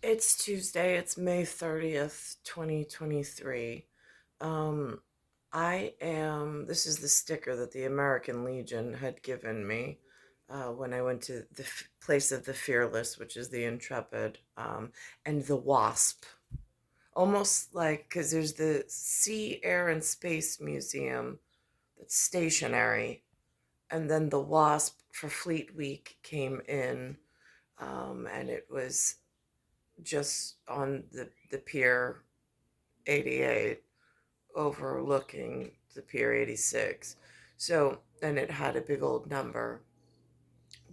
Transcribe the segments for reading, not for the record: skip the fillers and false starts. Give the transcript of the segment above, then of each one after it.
It's Tuesday. It's May 30th, 2023. Um, this is the sticker that the American Legion had given me when I went to the place of the Fearless, which is the Intrepid, and the Wasp. Almost like, because there's the Sea, Air, and Space Museum that's stationary, and then the Wasp for Fleet Week came in, and it was just on the Pier 88 overlooking the Pier 86. So, and it had a big old number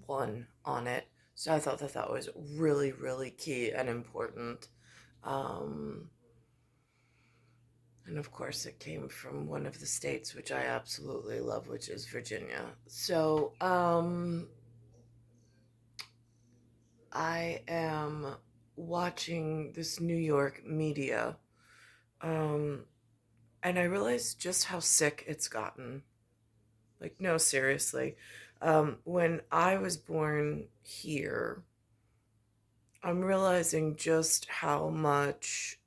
one on it. So I thought that that was really, really key and important. Um, and of course, it came from one of the states which I absolutely love, which is Virginia. So I am watching this New York media. Um, and I realized just how sick it's gotten. Like, no, seriously. When I was born here, I'm realizing just how much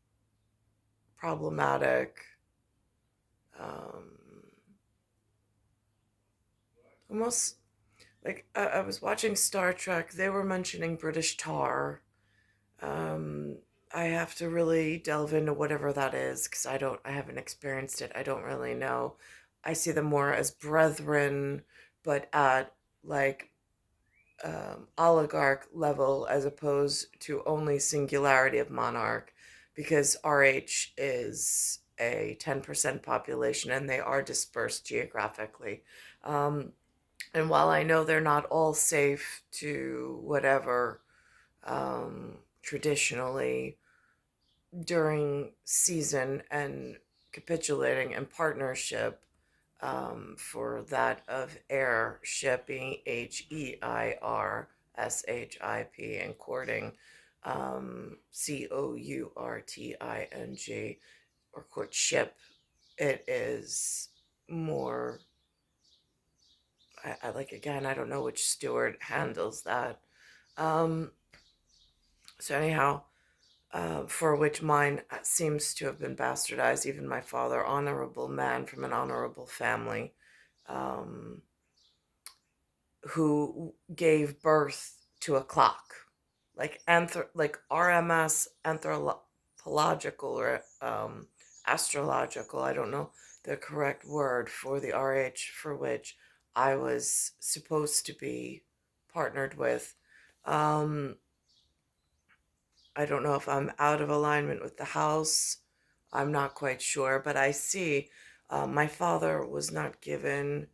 problematic, um, almost like I was watching Star Trek, they were mentioning British tar. Um, I have to really delve into whatever that is because I haven't experienced it. I don't really know. I see them more as brethren, but at like oligarch level as opposed to only singularity of monarch, because RH is a 10% population and they are dispersed geographically. Um, and while I know they're not all safe to whatever, traditionally during season and capitulating and partnership, for that of air shipping, HEIRSHIP, and courting, COURTING, or courtship, it is more. I like, again, I don't know which steward handles that. Um, so anyhow, for which mine seems to have been bastardized. Even my father, honorable man from an honorable family, um, who gave birth to a clock, like like RMS, anthropological, or astrological. I don't know the correct word for the RH for which I was supposed to be partnered with. Um, I don't know if I'm out of alignment with the house. I'm not quite sure, but I see my father was not given,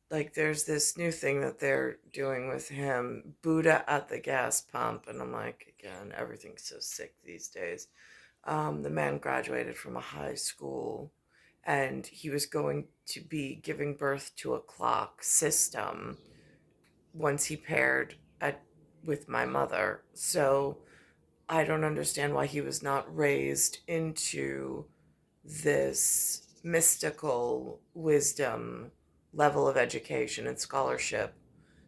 like, there's this new thing that they're doing with him, Buddha at the gas pump. And I'm like, again, everything's so sick these days. The man graduated from a high school and he was going to be giving birth to a clock system once he paired with my mother. So I don't understand why he was not raised into this mystical wisdom level of education and scholarship.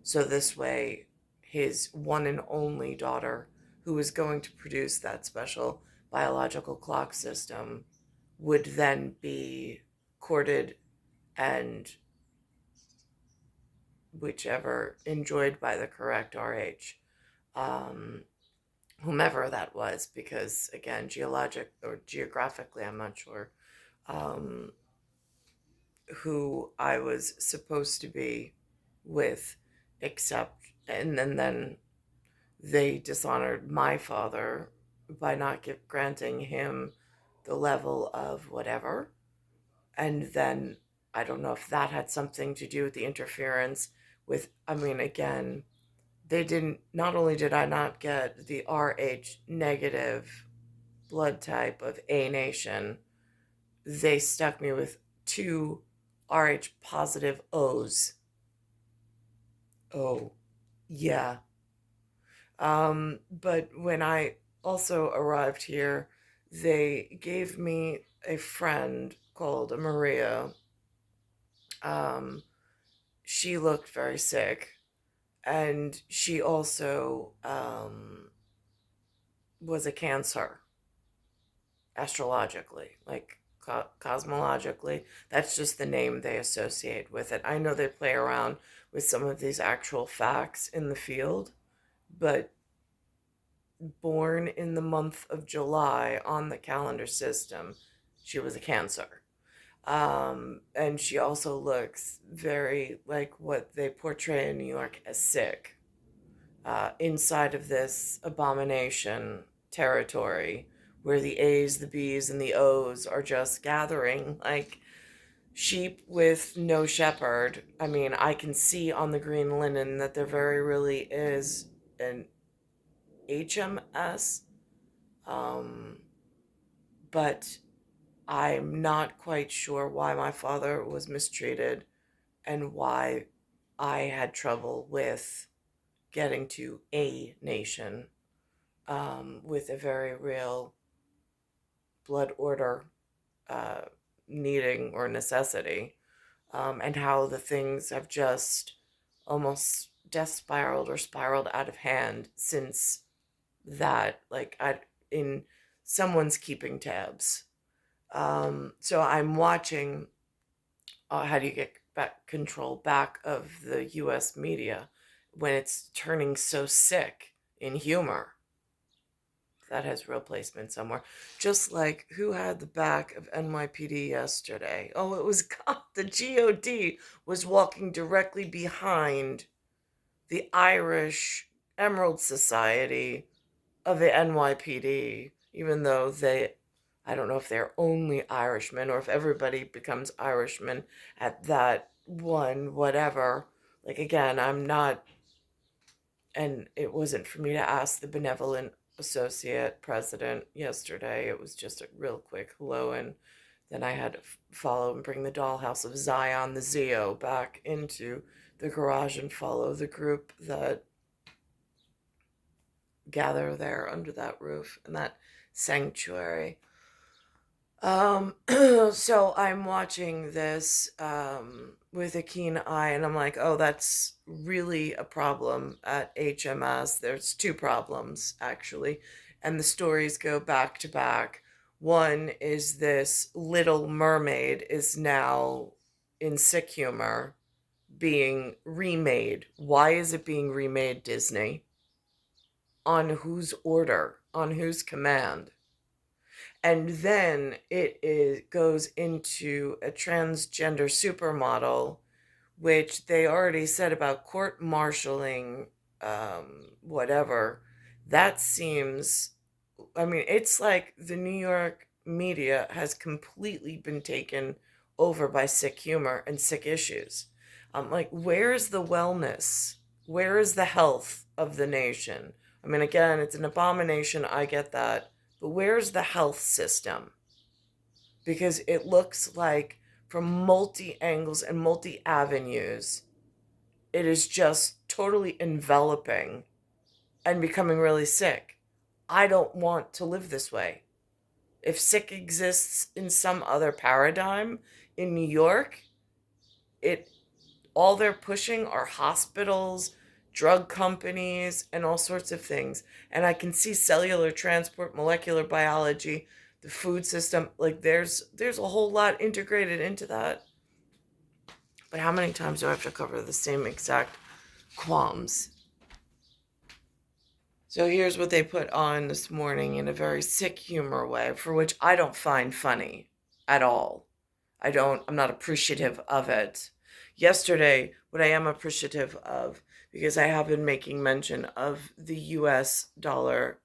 So this way, his one and only daughter, who was going to produce that special biological clock system, would then be courted and whichever enjoyed by the correct RH. Um, Whomever that was, because again, geologic or geographically, I'm not sure, um, who I was supposed to be with, except, and then they dishonored my father by not granting him the level of whatever. And then I don't know if that had something to do with the interference with, I mean, again, they didn't, not only did I not get the RH negative blood type of A nation, they stuck me with two RH positive O's. Oh, yeah. But when I also arrived here, they gave me a friend called Maria. Um, she looked very sick, and she also was a Cancer, astrologically, like cosmologically. That's just the name they associate with it. I know they play around with some of these actual facts in the field, but born in the month of July on the calendar system, she was a Cancer. And she also looks very like what they portray in New York as sick, inside of this abomination territory where the A's, the B's, and the O's are just gathering like sheep with no shepherd. I mean, I can see on the green linen that there very really is an HMS, um, but I'm not quite sure why my father was mistreated and why I had trouble with getting to a nation, with a very real blood order, uh, needing or necessity, and how the things have just almost death spiraled or spiraled out of hand since that, like, in someone's keeping tabs. So I'm watching, how do you get back control back of the US media when it's turning so sick in humor. That has real placement somewhere. Just like who had the back of NYPD yesterday? Oh, it was God. The GOD was walking directly behind the Irish Emerald Society of the NYPD, even though I don't know if they're only Irishmen or if everybody becomes Irishmen at that one, whatever. Like, again, I'm not, and it wasn't for me to ask the benevolent associate president yesterday. It was just a real quick hello, and then I had to follow and bring the dollhouse of Zion, the Zio, back into the garage and follow the group that gather there under that roof and that sanctuary. So I'm watching this, with a keen eye, and I'm like, oh, that's really a problem at HMS. There's two problems, actually, and the stories go back to back. One is this Little Mermaid is now in sick humor being remade. Why is it being remade, Disney? On whose order? On whose command? And then goes into a transgender supermodel, which they already said about court-martialing, whatever. That seems, I mean, it's like the New York media has completely been taken over by sick humor and sick issues. I'm like, where's the wellness? Where is the health of the nation? I mean, again, it's an abomination. I get that. But where's the health system? Because it looks like from multi angles and multi avenues, it is just totally enveloping and becoming really sick. I don't want to live this way. If sick exists in some other paradigm in New York, it all they're pushing are hospitals, drug companies, and all sorts of things. And I can see cellular transport, molecular biology, the food system. Like there's a whole lot integrated into that. But how many times do I have to cover the same exact qualms? So here's what they put on this morning in a very sick humor way, for which I don't find funny at all. I'm not appreciative of it. Yesterday, what I am appreciative of, because I have been making mention of the US dollar,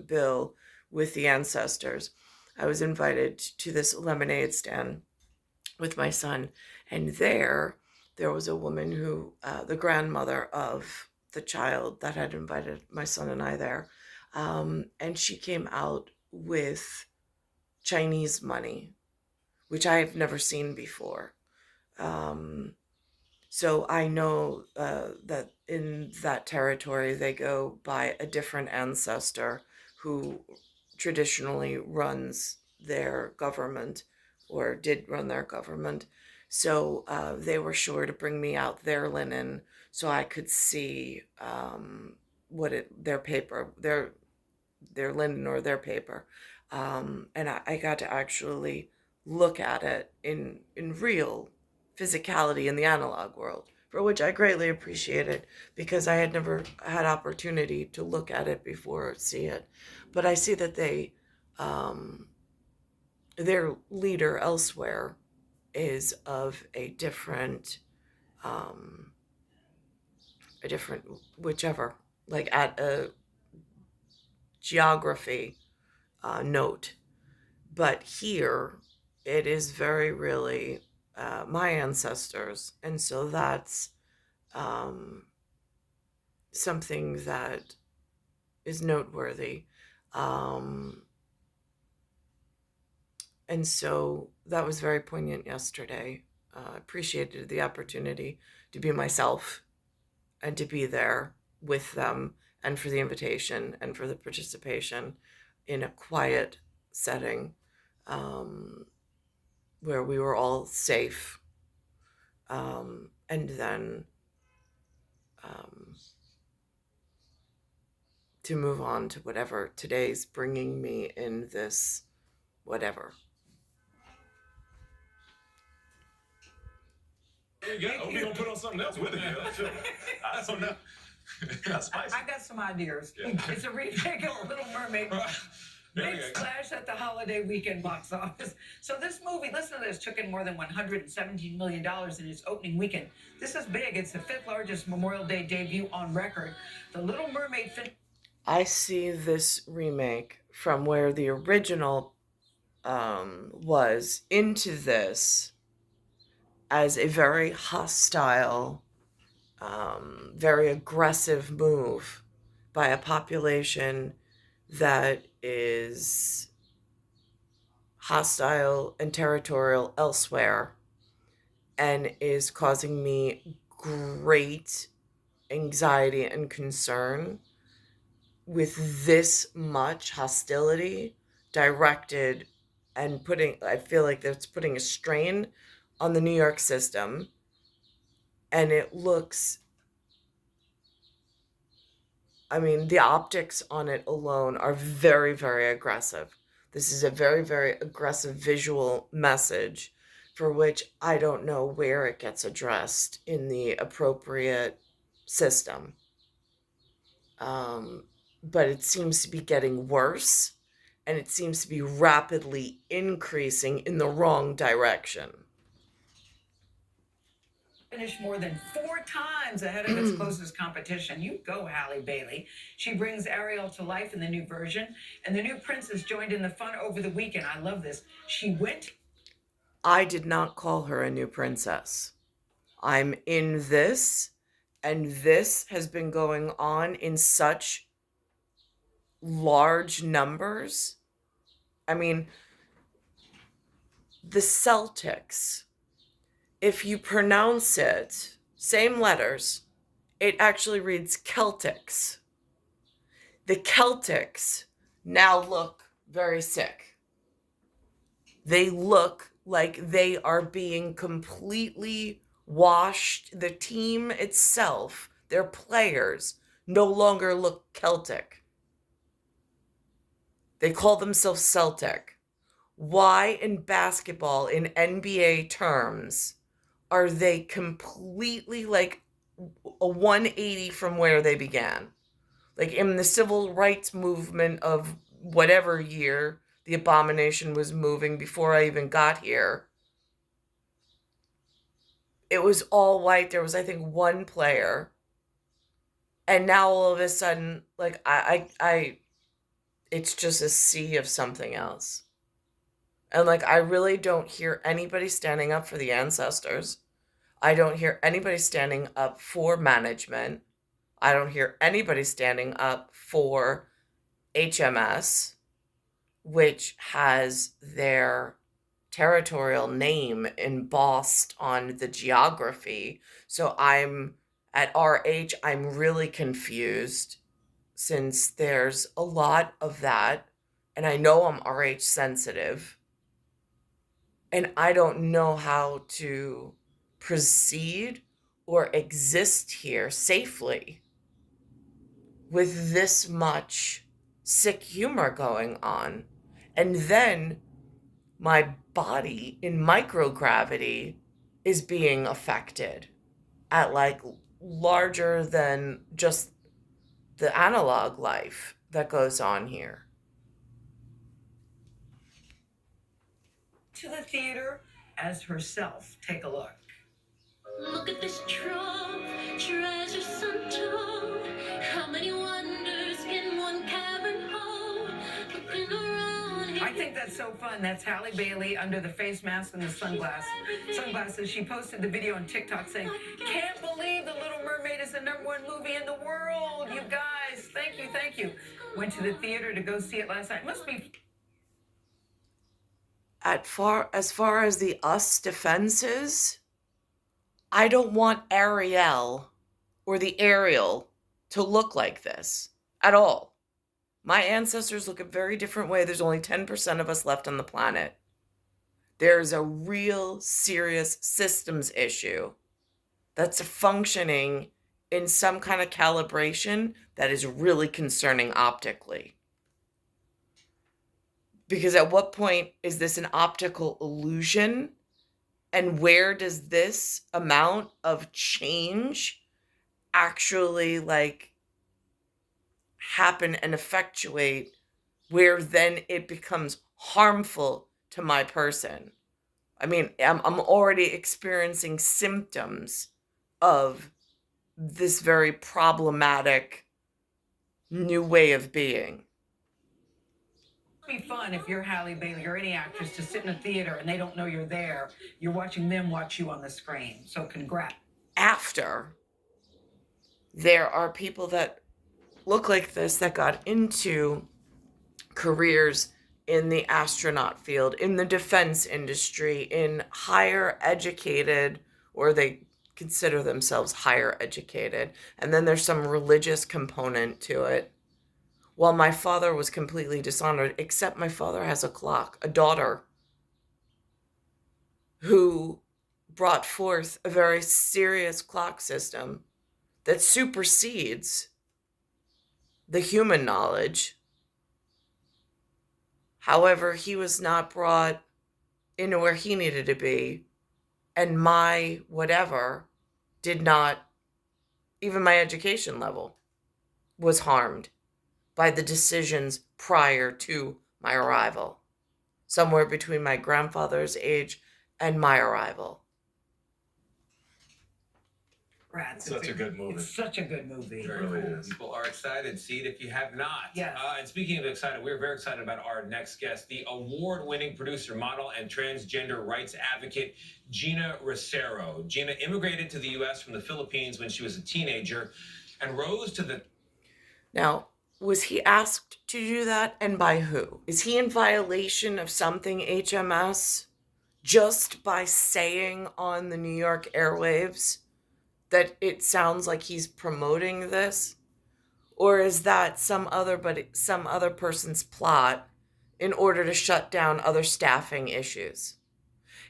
bill with the ancestors, I was invited to this lemonade stand with my son, and there was a woman who, the grandmother of the child that had invited my son and I there, and she came out with Chinese money, which I have never seen before. Um, so I know, that in that territory they go by a different ancestor who traditionally runs their government or did run their government. So they were sure to bring me out their linen so I could see, their paper, their their linen or their paper. And I got to actually look at it in real physicality in the analog world, for which I greatly appreciated because I had never had opportunity to look at it before or see it. But I see that um, their leader elsewhere is of um, a different, whichever, like at a geography note. But here, it is very really my ancestors. And so that's um, something that is noteworthy. Um, and so that was very poignant yesterday. Appreciated the opportunity to be myself and to be there with them, and for the invitation and for the participation in a quiet setting, um, where we were all safe. And then um, to move on to whatever today's bringing me in this whatever. Yeah, I hope you're gonna put on something else with it. I don't know. I got some ideas. Yeah. It's a remake of Little Mermaid. Big splash at the holiday weekend box office. So this movie, listen to this, took in more than $117 million in its opening weekend. This is big. It's the fifth largest Memorial Day debut on record. The Little Mermaid I see this remake from where the original was into this as a very hostile, very aggressive move by a population that is hostile and territorial elsewhere, and is causing me great anxiety and concern with this much hostility directed, and I feel like that's putting a strain on the New York system. And it looks, I mean, the optics on it alone are very, very aggressive. This is a very, very aggressive visual message for which I don't know where it gets addressed in the appropriate system. But it seems to be getting worse, and it seems to be rapidly increasing in the wrong direction. finished more than 4 times ahead of its closest competition. You go, Halle Bailey. She brings Ariel to life in the new version, and the new princess joined in the fun over the weekend. I love this. She went. I did not call her a new princess. I'm in this, and this has been going on in such large numbers. I mean, the Celtics, if you pronounce it, same letters, it actually reads Celtics. The Celtics now look very sick. They look like they are being completely washed. The team itself, their players, no longer look Celtic. They call themselves Celtic. Why in basketball, in NBA terms, are they completely like a 180 from where they began? Like in the civil rights movement of whatever year the abomination was moving before I even got here, it was all white. There was, I think, one player. And now all of a sudden, like it's just a sea of something else. And like, I really don't hear anybody standing up for the ancestors. I don't hear anybody standing up for management. I don't hear anybody standing up for HMS, which has their territorial name embossed on the geography. So I'm at RH, I'm really confused since there's a lot of that. And I know I'm RH sensitive. And I don't know how to proceed or exist here safely with this much sick humor going on. And then my body in microgravity is being affected at like larger than just the analog life that goes on here. To the theater as herself. Take a look. Look at this trove, treasures untold. How many wonders can one cavern hold? Looking around here. I think that's so fun. That's Halle Bailey under the face mask and the sunglasses. She posted the video on TikTok saying, "Can't believe The Little Mermaid is the #1 movie in the world. You guys, thank you, thank you." Went to the theater to go see it last night. Must be As far as the us defenses, I don't want Ariel or the Ariel to look like this at all. My ancestors look a very different way. There's only 10% of us left on the planet. There's a real serious systems issue that's functioning in some kind of calibration that is really concerning optically. Because at what point is this an optical illusion? And where does this amount of change actually like happen and effectuate where then it becomes harmful to my person? I mean, I'm already experiencing symptoms of this very problematic new way of being. be fun if you're Halle Bailey or any actress to sit in a theater and they don't know you're there. You're watching them watch you on the screen. So congrats. After there are people that look like this that got into careers in the astronaut field, in the defense industry, in higher educated, or they consider themselves higher educated. And then there's some religious component to it. While my father was completely dishonored, except my father has a clock, a daughter, who brought forth a very serious clock system that supersedes the human knowledge. However, he was not brought into where he needed to be, and my whatever did not, even my education level was harmed by the decisions prior to my arrival, somewhere between my grandfather's age and my arrival. Congrats. Such a good movie. It's such a good movie. Very cool. People are excited. See it if you have not. Yes. And speaking of excited, we're very excited about our next guest, the award-winning producer, model, and transgender rights advocate, Gina Rosero. Gina immigrated to the U.S. from the Philippines when she was a teenager and rose to the... Now, was he asked to do that, and by who? Is he in violation of something, HMS, just by saying on the New York airwaves that it sounds like he's promoting this? Or is that some other person's plot in order to shut down other staffing issues?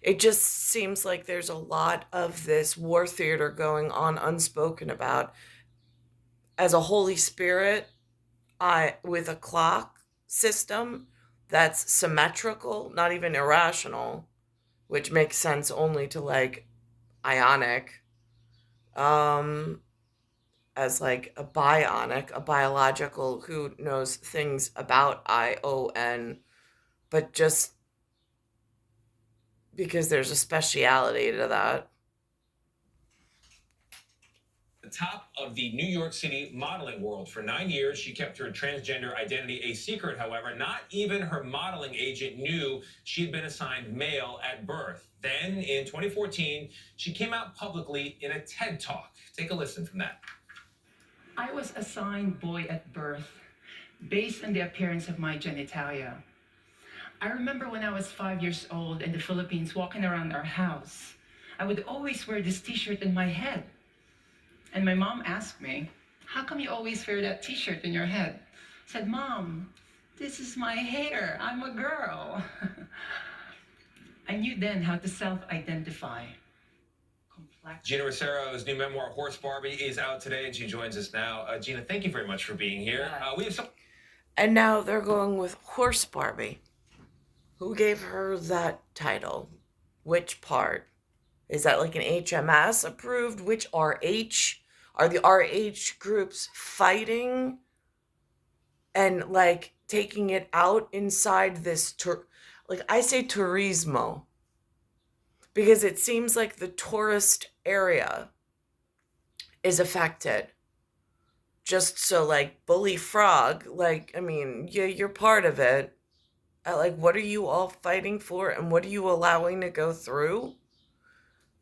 It just seems like there's a lot of this war theater going on unspoken about. As a Holy Spirit, with a clock system that's symmetrical, not even irrational, which makes sense only to like ionic, as like a bionic, a biological who knows things about ION, but just because there's a speciality to that. the top of the New York City modeling world. For 9 years, she kept her transgender identity a secret, however. Not even her modeling agent knew she had been assigned male at birth. Then, in 2014, she came out publicly in a TED Talk. Take a listen from that. I was assigned boy at birth based on the appearance of my genitalia. I remember when I was 5 years old in the Philippines walking around our house, I would always wear this t-shirt in my head. And my mom asked me, "How come you always wear that t-shirt in your head?" I said, "Mom, this is my hair. I'm a girl." I knew then how to self-identify. Gina Rosero's new memoir, Horse Barbie, is out today, and she joins us now. Gina, thank you very much for being here. We have some... And now they're going with Horse Barbie. Who gave her that title? Which part? Is that like an HMS approved? Which RH? Are the RH groups fighting and like taking it out inside this like I say turismo because it seems like the tourist area is affected. Just so like Bully Frog, like I mean, yeah, you're part of it. Like what are you all fighting for and what are you allowing to go through?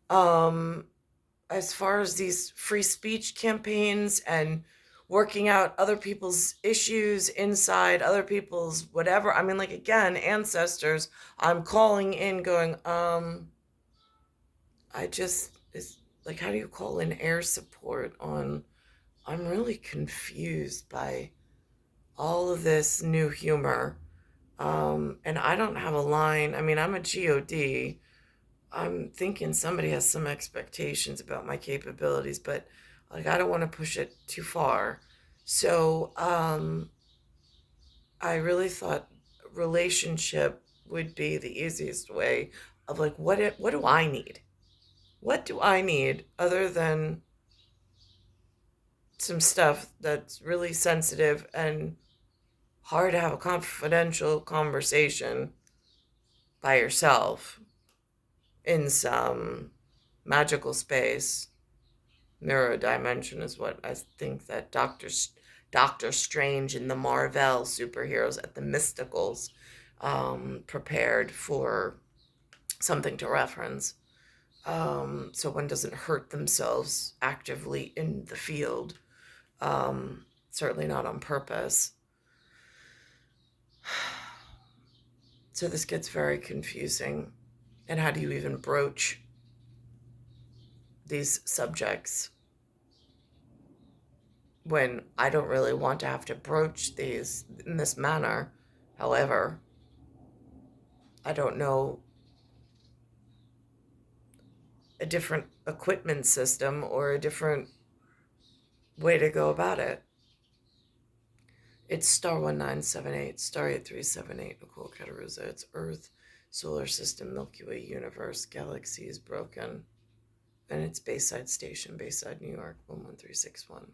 Um as far as these free speech campaigns and working out other people's issues inside other people's whatever. I mean, like again, ancestors, I'm calling in going, I just is like how do you call in air support on I'm really confused by all of this new humor. And I don't have a line. I mean, I'm a God. I'm thinking somebody has some expectations about my capabilities, but like I don't want to push it too far. So I really thought relationship would be the easiest way of like what do I need? What do I need other than some stuff that's really sensitive and hard to have a confidential conversation by yourself in some magical space. Mirror dimension is what I think that Doctor Strange and the Marvel superheroes at the Mysticals prepared for something to reference. So one doesn't hurt themselves actively in the field. Certainly not on purpose. So this gets very confusing. And how do you even broach these subjects when I don't really want to have to broach these in this manner? However, I don't know a different equipment system or a different way to go about it. It's star 1978, star 8378, Nicole Cattaruzza. It's Earth, solar system, Milky Way, universe, galaxy is broken. And it's Bayside Station, Bayside, New York, 11361.